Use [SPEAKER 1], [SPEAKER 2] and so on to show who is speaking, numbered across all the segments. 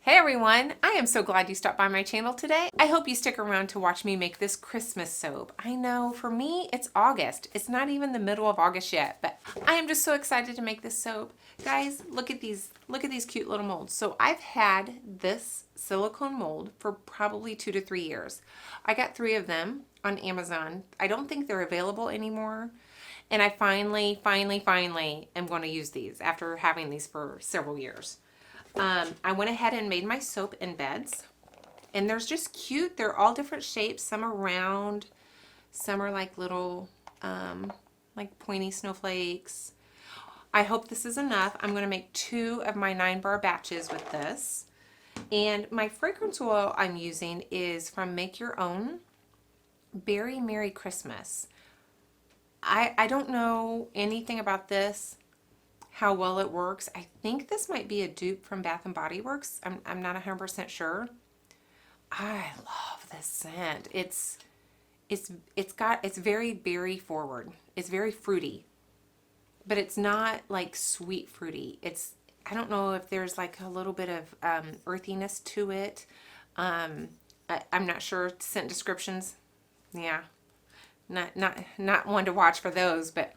[SPEAKER 1] Hey everyone, I am so glad you stopped by my channel today. I hope you stick around to watch me make this Christmas soap. I know for me it's August. It's not even the middle of August yet, but I am just so excited to make this soap. Guys, look at these cute little molds. So I've had this silicone mold for probably 2 to 3 years. I got 3 of them on Amazon. I don't think they're available anymore. And I finally am going to use these after having these for several years. I went ahead and made my soap embeds, and they're just cute. They're all different shapes. Some are round, some are like little, like pointy snowflakes. I hope this is enough. I'm going to make 2 of my 9-bar batches with this. And my fragrance oil I'm using is from Make Your Own Berry Merry Christmas. I don't know anything about this, how well it works. I think this might be a dupe from Bath and Body Works. I'm not 100% sure. I love this scent. It's very berry forward. It's very fruity, but it's not like sweet fruity. I don't know if there's like a little bit of earthiness to it. I'm not sure. Scent descriptions, yeah, not one to watch for those, but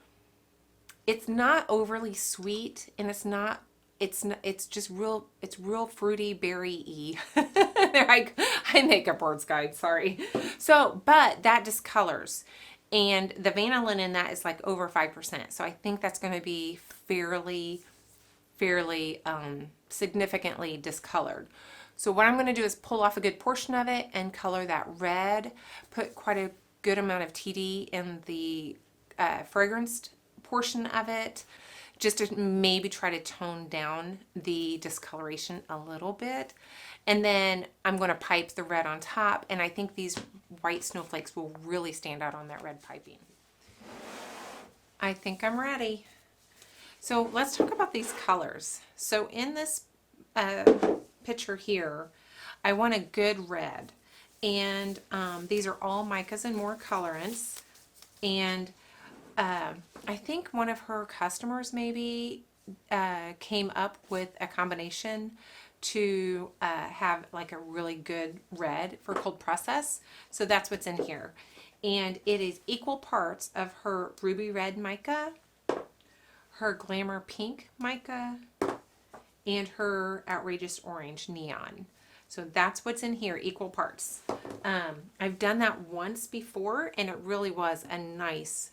[SPEAKER 1] it's not overly sweet, and it's real fruity, berry-y. I make up words, guys, sorry. So, but that discolors, and the vanillin in that is like over 5%. So I think that's going to be fairly significantly discolored. So what I'm going to do is pull off a good portion of it and color that red, put quite a good amount of TD in the fragranced portion of it, just to maybe try to tone down the discoloration a little bit. And then I'm going to pipe the red on top, and I think these white snowflakes will really stand out on that red piping. I think I'm ready. So let's talk about these colors. So in this picture here, I want a good red, and these are all micas and more colorants. And I think one of her customers maybe came up with a combination to have like a really good red for cold process. So that's what's in here. And it is equal parts of her ruby red mica, her glamour pink mica, and her outrageous orange neon. So that's what's in here, equal parts. I've done that once before, and it really was a nice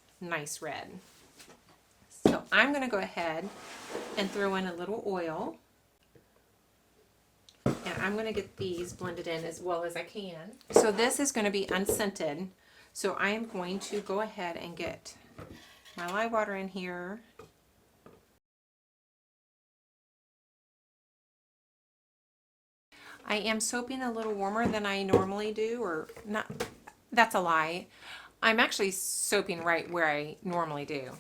[SPEAKER 1] red. So I'm going to go ahead and throw in a little oil, and I'm going to get these blended in as well as I can. So this is going to be unscented, so I am going to go ahead and get my lye water in here. I am soaping a little warmer than I normally do, or not, that's a lie. I'm actually soaping right where I normally do,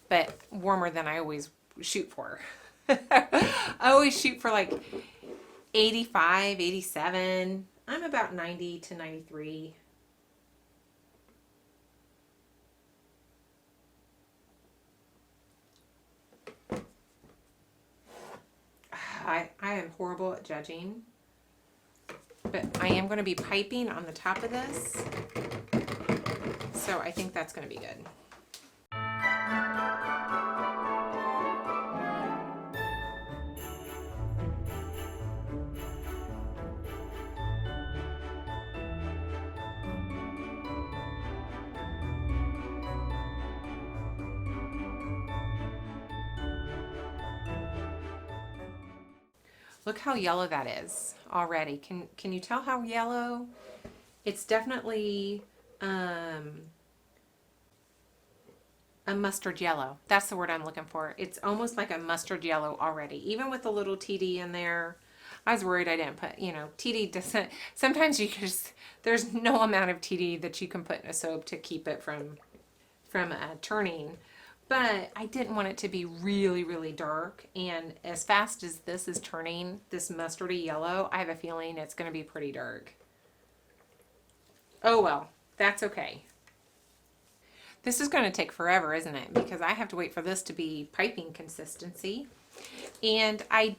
[SPEAKER 1] but warmer than I always shoot for. I always shoot for like 85, 87. I'm about 90 to 93. I am horrible at judging, but I am going to be piping on the top of this. So I think that's going to be good. Look how yellow that is already. Can you tell how yellow? It's definitely a mustard yellow. That's the word I'm looking for. It's almost like a mustard yellow already, even with a little TD in there. I was worried I didn't put, TD doesn't, sometimes there's no amount of TD that you can put in a soap to keep it from turning. But I didn't want it to be really dark, and as fast as this is turning this mustardy yellow, I have a feeling it's going to be pretty dark. Oh well, that's okay. This is going to take forever, isn't it? Because I have to wait for this to be piping consistency. And I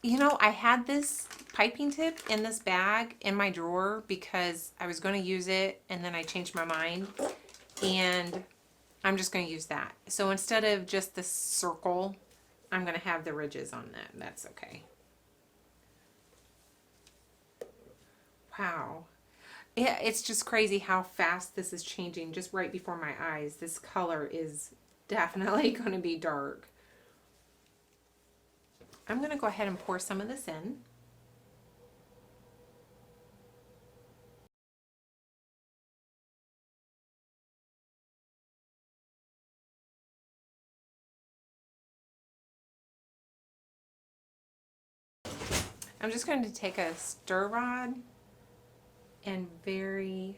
[SPEAKER 1] You know, I had this piping tip in this bag in my drawer because I was going to use it and then I changed my mind, and I'm just going to use that. So instead of just the circle, I'm going to have the ridges on that. That's okay. Wow. Yeah, it's just crazy how fast this is changing just right before my eyes. This color is definitely going to be dark. I'm going to go ahead and pour some of this in. I'm just going to take a stir rod and very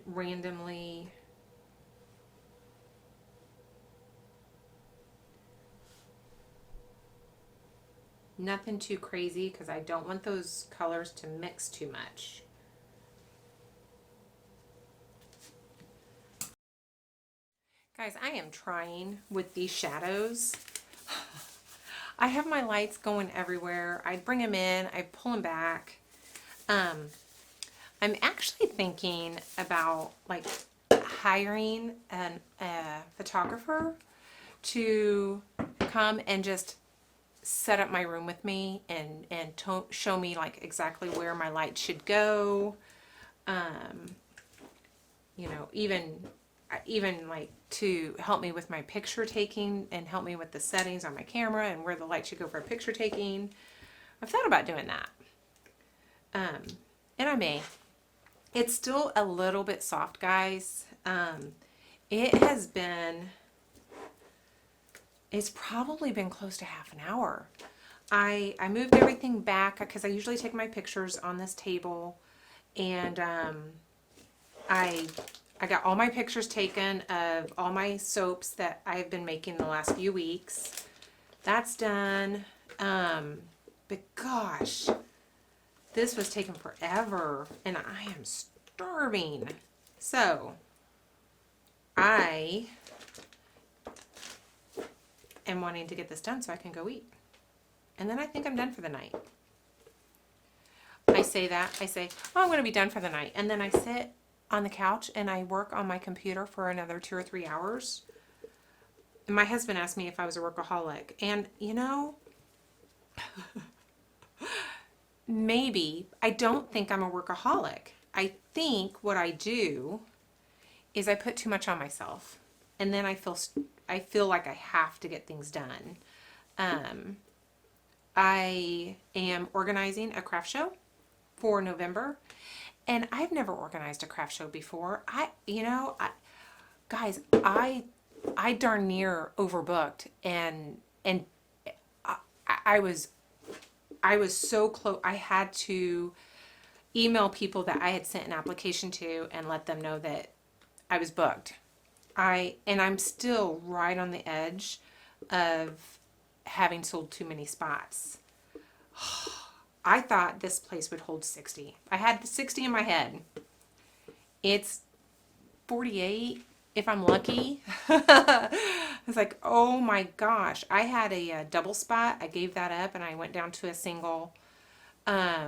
[SPEAKER 1] randomly nothing too crazy because I don't want those colors to mix too much. Guys, I am trying with these shadows. I have my lights going everywhere. I bring them in, I pull them back. I'm actually thinking about like hiring a photographer to come and just set up my room with me and show me like exactly where my light should go. You know, even like to help me with my picture taking and help me with the settings on my camera and where the light should go for picture taking. I've thought about doing that. And I may. It's still a little bit soft, guys. It has been, it's probably been close to half an hour. I moved everything back because I usually take my pictures on this table, and I got all my pictures taken of all my soaps that I've been making the last few weeks. That's done. But gosh, this was taking forever and I am starving. So I am wanting to get this done so I can go eat. And then I think I'm done for the night. I say that. I say, oh, I'm going to be done for the night. And then I sit on the couch and I work on my computer for another 2 or 3 hours. And my husband asked me if I was a workaholic. And, you know, maybe. I don't think I'm a workaholic. I think what I do is I put too much on myself. And then I feel like I have to get things done. I am organizing a craft show for November, and I've never organized a craft show before. Guys, I darn near overbooked, and I was so close. I had to email people that I had sent an application to and let them know that I was booked. I'm still right on the edge of having sold too many spots. I thought this place would hold 60. I had 60 in my head. It's 48 if I'm lucky. It's like, oh my gosh. I had a double spot. I gave that up and I went down to a single. Yeah,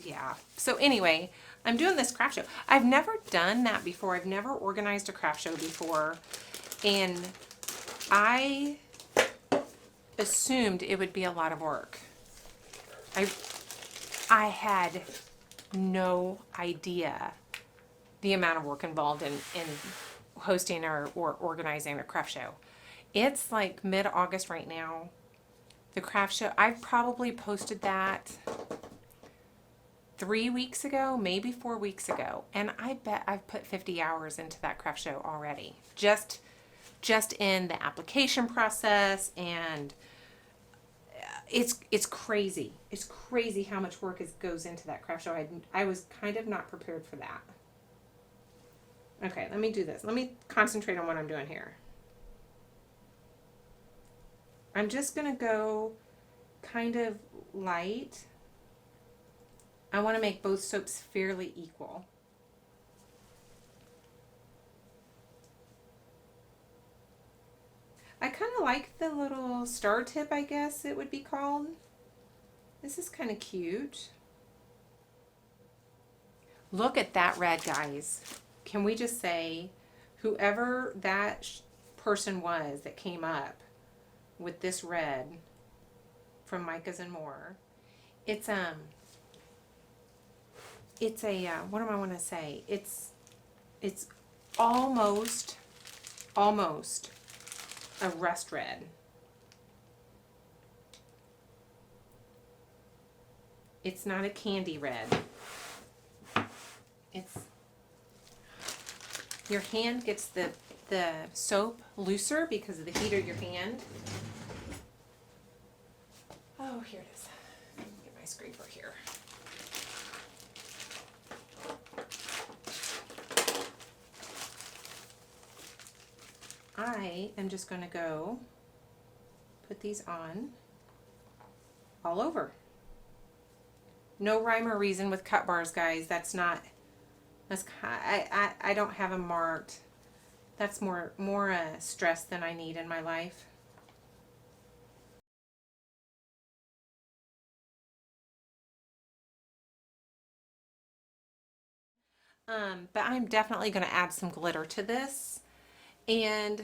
[SPEAKER 1] yeah. So anyway, I'm doing this craft show. I've never done that before. I've never organized a craft show before. And I assumed it would be a lot of work. I had no idea the amount of work involved in hosting or organizing a craft show. It's like mid-August right now. The craft show, I've probably posted that 3 weeks ago, maybe 4 weeks ago. And I bet I've put 50 hours into that craft show already. Just in the application process, and it's crazy. It's crazy how much work goes into that craft show. I was kind of not prepared for that. Okay, let me do this. Let me concentrate on what I'm doing here. I'm just going to go kind of light. I want to make both soaps fairly equal. I kind of like the little star tip, I guess it would be called. This is kind of cute. Look at that red, guys. Can we just say, whoever that person was that came up with this red from YIKES and More, it's a, what do I want to say? It's almost a rust red. It's not a candy red. It's, your hand gets the soap looser because of the heat of your hand. Oh, here it is. Let me get my scraper here. I am just going to go put these on all over. No rhyme or reason with cut bars, guys. I don't have them marked. That's more stress than I need in my life. But I'm definitely going to add some glitter to this. And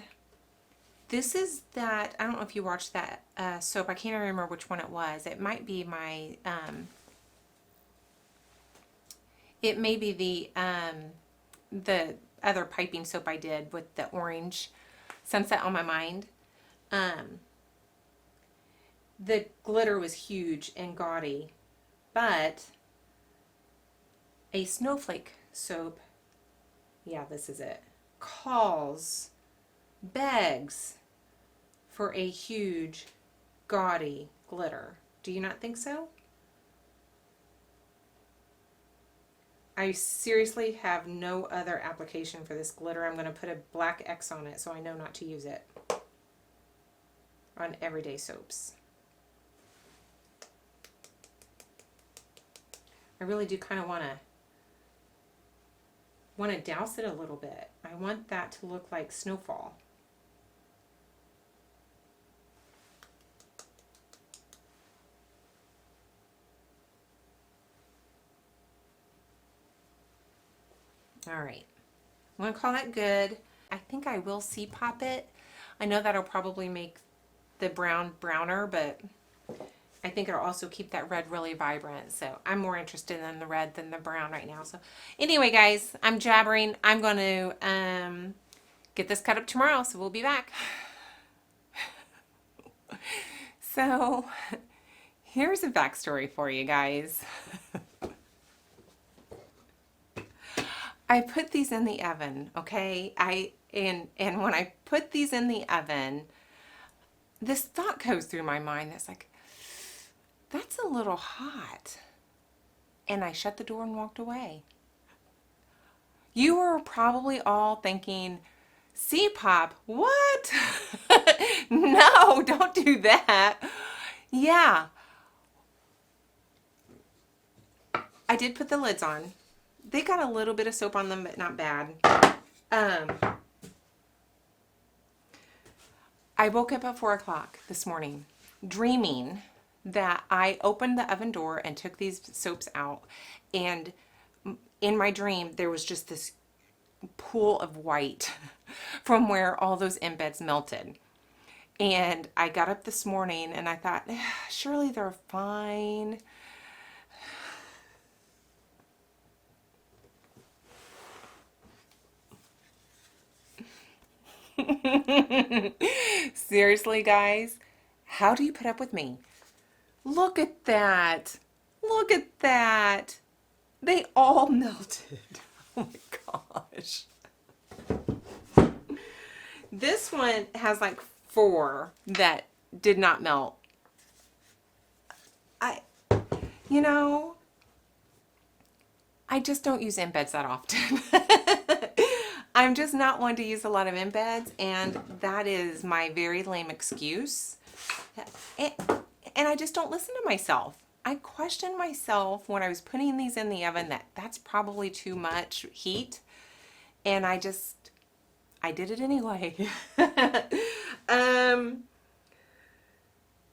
[SPEAKER 1] this is that, I don't know if you watched that soap. I can't remember which one it was. It might be my, it may be the other piping soap I did with the orange Sunset on My Mind. The glitter was huge and gaudy, but a Snowflake soap, yeah, this is it, begs for a huge, gaudy glitter. Do you not think so? I seriously have no other application for this glitter. I'm going to put a black X on it so I know not to use it on everyday soaps. I really do kind of want to douse it a little bit. I want that to look like snowfall. All right, I'm gonna call that good. I think I will pop it. I know that'll probably make the brown browner, but I think it'll also keep that red really vibrant. So I'm more interested in the red than the brown right now. So anyway, guys, I'm jabbering. I'm going to get this cut up tomorrow, so we'll be back. So here's a backstory for you guys. I put these in the oven, okay? And when I put these in the oven, this thought goes through my mind that's like, that's a little hot. And I shut the door and walked away. You were probably all thinking, C-pop, what? No, don't do that. Yeah. I did put the lids on. They got a little bit of soap on them, but not bad. I woke up at 4 o'clock this morning dreaming that I opened the oven door and took these soaps out, and in my dream there was just this pool of white from where all those embeds melted. And I got up this morning and I thought, surely they're fine. Seriously, guys, how do you put up with me? Look at that. Look at that. They all melted. Oh my gosh. This one has like 4 that did not melt. You know, I just don't use embeds that often. I'm just not one to use a lot of embeds, and that is my very lame excuse. And I just don't listen to myself. I questioned myself when I was putting these in the oven that that's probably too much heat. And I I did it anyway.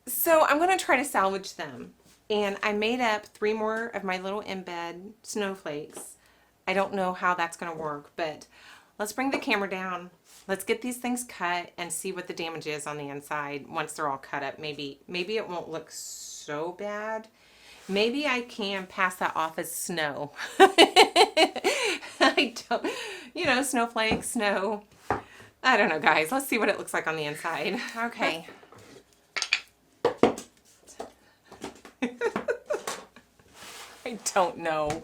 [SPEAKER 1] So I'm going to try to salvage them. And I made up 3 more of my little embed snowflakes. I don't know how that's going to work, but let's bring the camera down. Let's get these things cut and see what the damage is on the inside once they're all cut up. Maybe it won't look so bad. Maybe I can pass that off as snow. I don't, you know, snowflakes, snow. I don't know, guys. Let's see what it looks like on the inside. Okay. I don't know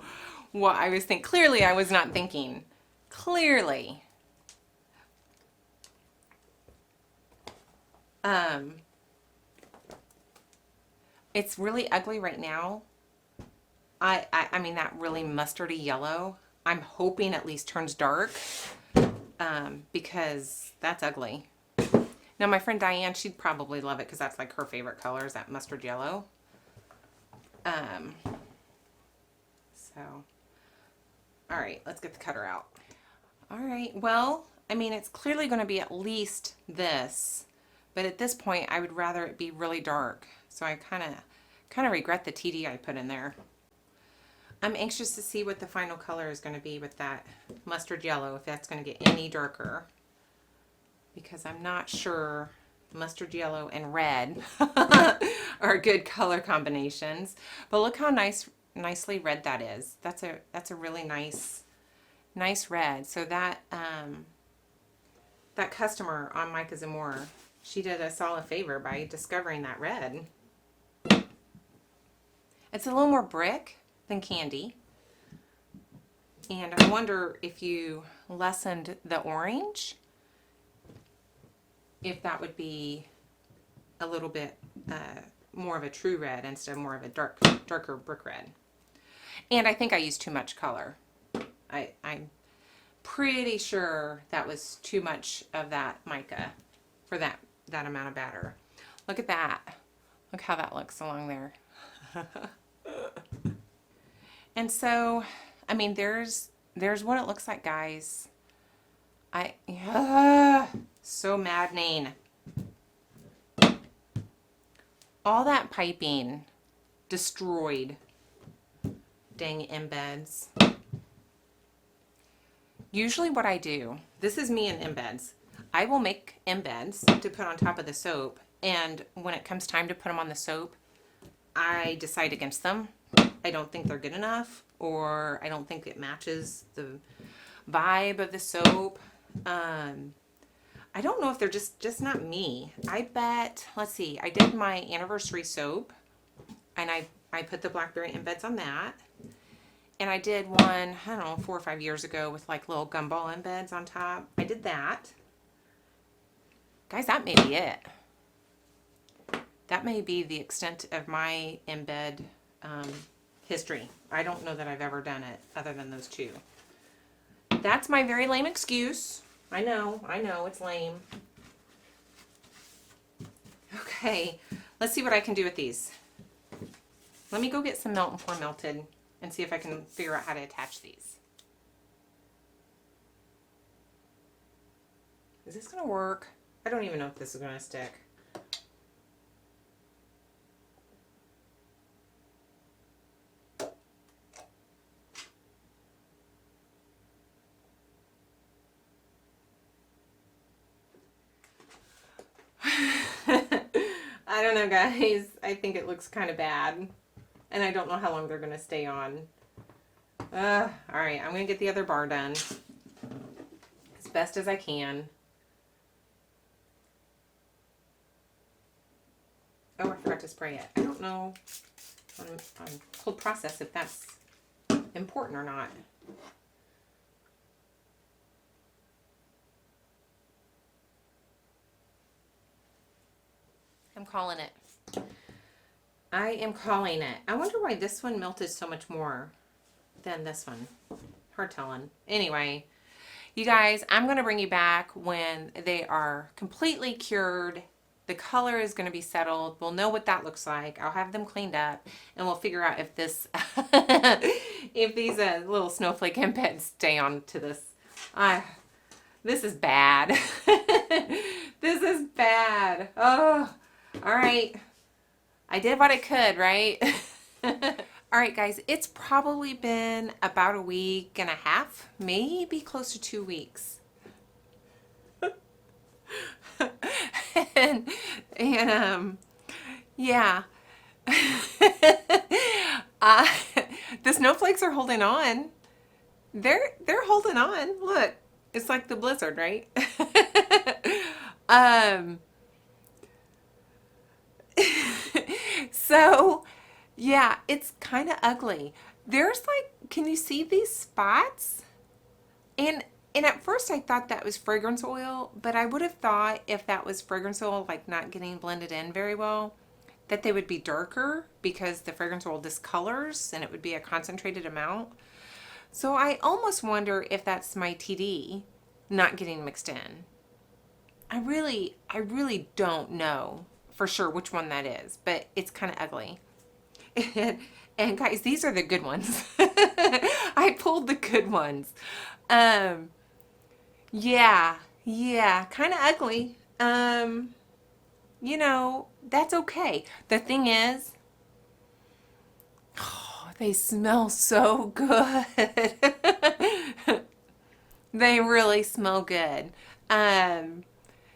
[SPEAKER 1] what I was thinking. Clearly, I was not thinking. Clearly. It's really ugly right now. I mean, that really mustardy yellow, I'm hoping at least turns dark, because that's ugly. Now, my friend Diane, she'd probably love it because that's like her favorite color is that mustard yellow. So, all right, let's get the cutter out. All right, well, I mean, it's clearly going to be at least this, but at this point, I would rather it be really dark. So I kind of regret the TD I put in there. I'm anxious to see what the final color is going to be with that mustard yellow, if that's going to get any darker, because I'm not sure mustard yellow and red are good color combinations. But look how nicely red that is. That's a really nice red. So that that customer on YIKES and More, she did us all a favor by discovering that red. It's a little more brick than candy. And I wonder if you lessened the orange, if that would be a little bit more of a true red instead of more of a darker brick red. And I think I used too much color. I'm pretty sure that was too much of that mica for that amount of batter. Look at that. Look how that looks along there. And so, I mean, there's what it looks like, guys. So maddening. All that piping destroyed. Dang embeds. Usually what I do, this is me and embeds. I will make embeds to put on top of the soap, and when it comes time to put them on the soap, I decide against them. I don't think they're good enough, or I don't think it matches the vibe of the soap. I don't know if they're just not me. I bet, let's see, I did my anniversary soap, and I put the blackberry embeds on that. And I did one, I don't know, 4 or 5 years ago with like little gumball embeds on top. I did that. Guys, that may be it. That may be the extent of my embed history. I don't know that I've ever done it other than those 2. That's my very lame excuse. I know, it's lame. Okay, let's see what I can do with these. Let me go get some Melt and Pour Melted and see if I can figure out how to attach these. Is this gonna work? I don't even know if this is gonna stick. I don't know, guys. I think it looks kind of bad. And I don't know how long they're going to stay on. Alright, I'm going to get the other bar done as best as I can. Oh, I forgot to spray it. I don't know on cold process if that's important or not. I'm calling it. I am calling it. I wonder why this one melted so much more than this one. Hard telling. Anyway, you guys, I'm going to bring you back when they are completely cured. The color is going to be settled. We'll know what that looks like. I'll have them cleaned up, and we'll figure out if this, if these little snowflake embeds stay on to this. This is bad. This is bad. Oh, all right. I did what I could, right? All right, guys, it's probably been about a week and a half, maybe close to 2 weeks. and, yeah. uh, the snowflakes are holding on. They're holding on. Look, it's like the blizzard, right? So, yeah, it's kind of ugly. There's like, can you see these spots? And at first I thought that was fragrance oil, but I would have thought if that was fragrance oil, like not getting blended in very well, that they would be darker because the fragrance oil discolors and it would be a concentrated amount. So I almost wonder if that's my TD not getting mixed in. I really don't know for sure which one that is, but it's kind of ugly. And guys, these are the good ones. I pulled the good ones. Yeah, kind of ugly. You know, that's okay. The thing is, oh, they smell so good. They really smell good.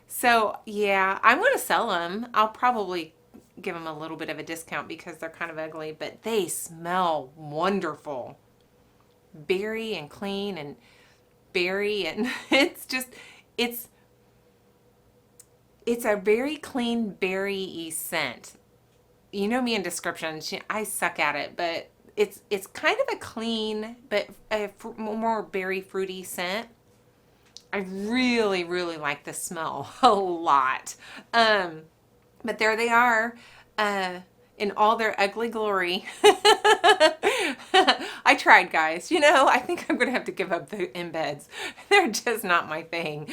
[SPEAKER 1] So yeah, I'm going to sell them. I'll probably give them a little bit of a discount because they're kind of ugly, but they smell wonderful. Berry and clean and berry, and it's a very clean berry-y scent. You know me in descriptions, I suck at it, but it's kind of a clean but a more berry fruity scent. I really like the smell a lot. But there they are, in all their ugly glory. I tried, guys. You know, I think I'm going to have to give up the embeds. They're just not my thing.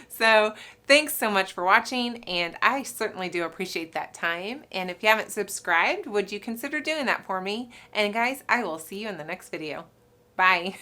[SPEAKER 1] So thanks so much for watching, and I certainly do appreciate that time. And if you haven't subscribed, would you consider doing that for me? And guys, I will see you in the next video. Bye.